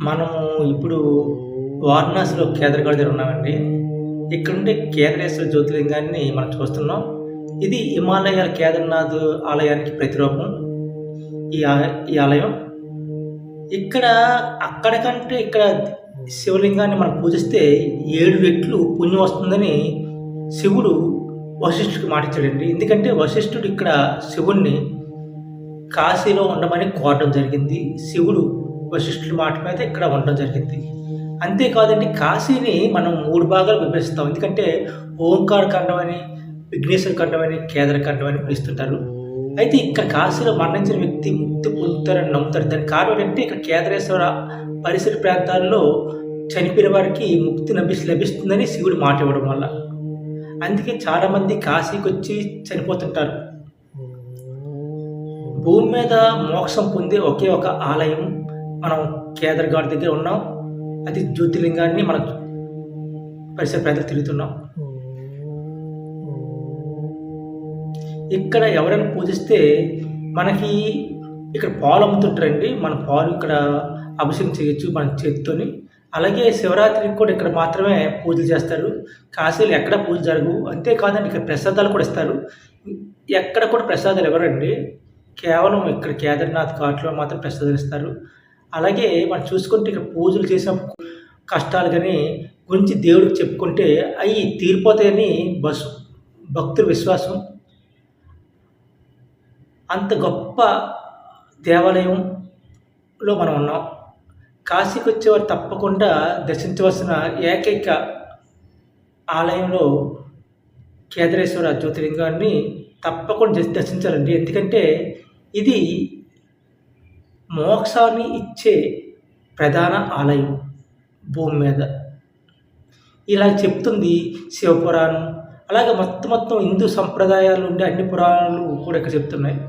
మనము ఇప్పుడు వారణాసిలో కేదార్‌గఢ్ దగ్గర ఉన్నామండి. ఇక్కడుండే కేదారేశ్వర జ్యోతిర్లింగాన్ని మనం చూస్తున్నాం. ఇది హిమాలయాల కేదార్‌నాథ్ ఆలయానికి ప్రతిరూపం. ఈ ఆలయం. ఇక్కడ అక్కడ కంటే ఇక్కడ శివలింగాన్ని మనం పూజిస్తే 7 రెట్లు పుణ్యం వస్తుందని శివుడు వశిష్ఠుడికి మాటిచ్చాడండి. ఎందుకంటే వశిష్ఠుడు ఇక్కడ శివుడిని కాశీలో ఉండమని కోరడం జరిగింది. శివుడు వశిష్ఠుడి మాట మీద ఇక్కడ ఉండడం జరిగింది. అంతేకాదండి, కాశీని మనం 3 భాగాలు విభజిస్తాం. ఎందుకంటే ఓంకార ఖండం అని, విఘ్నేశ్వర ఖండం అని, కేదార ఖండం అని పిలుస్తుంటారు. అయితే ఇక్కడ కాశీలో మరణించిన వ్యక్తి ముక్తి పొందుతారని నమ్ముతారు. దానికి కారణం ఏంటంటే ఇక్కడ కేదారేశ్వర పరిసర ప్రాంతాల్లో చనిపోయిన వారికి ముక్తి లభిస్తుందని శివుడు మాట ఇవ్వడం వల్ల. అందుకే చాలామంది కాశీకి వచ్చి చనిపోతుంటారు. భూమి మీద మోక్షం పొందే ఒకే ఒక ఆలయం మనం కేదార్‌గఢ్ దగ్గర ఉన్నాం. అది జ్యోతిర్లింగాన్ని మనం పరిసర ప్రాంతాలు తిరుగుతున్నాం. ఇక్కడ ఎవరైనా పూజిస్తే మనకి ఇక్కడ పాలు అమ్ముతుంటారండి. మన పాలు ఇక్కడ అభిషేకం చేయొచ్చు మన చేతితోని. అలాగే శివరాత్రికి కూడా ఇక్కడ మాత్రమే పూజలు చేస్తారు. కాశీలో ఎక్కడ పూజ జరగవు. అంతేకాదండి, ఇక్కడ ప్రసాదాలు కూడా ఇస్తారు. ఎక్కడ కూడా ప్రసాదాలు ఇవ్వరండి. కేవలం ఇక్కడ కేదార్‌నాథ్ ఘాట్‌లో మాత్రం ప్రసాదాలు ఇస్తారు. అలాగే మనం చూసుకుంటే ఇక్కడ పూజలు చేసిన కష్టాలు కానీ గురించి దేవుడికి చెప్పుకుంటే అవి తీరిపోతాయని భక్తుల విశ్వాసం. అంత గొప్ప దేవాలయంలో మనం ఉన్నాం. కాశీకి వచ్చేవారు తప్పకుండా దర్శించవలసిన ఏకైక ఆలయంలో కేదారేశ్వర జ్యోతిర్లింగాన్ని తప్పకుండా దర్శించాలండి. ఎందుకంటే ఇది మోక్షాన్ని ఇచ్చే ప్రధాన ఆలయం భూమి మీద. ఇలా చెప్తుంది శివపురాణం. అలాగే మొత్తం హిందూ సంప్రదాయాలు ఉండే అన్ని పురాణాలు కూడా ఇక్కడ చెప్తున్నాయి.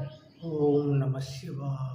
ఓం నమః శివాయ.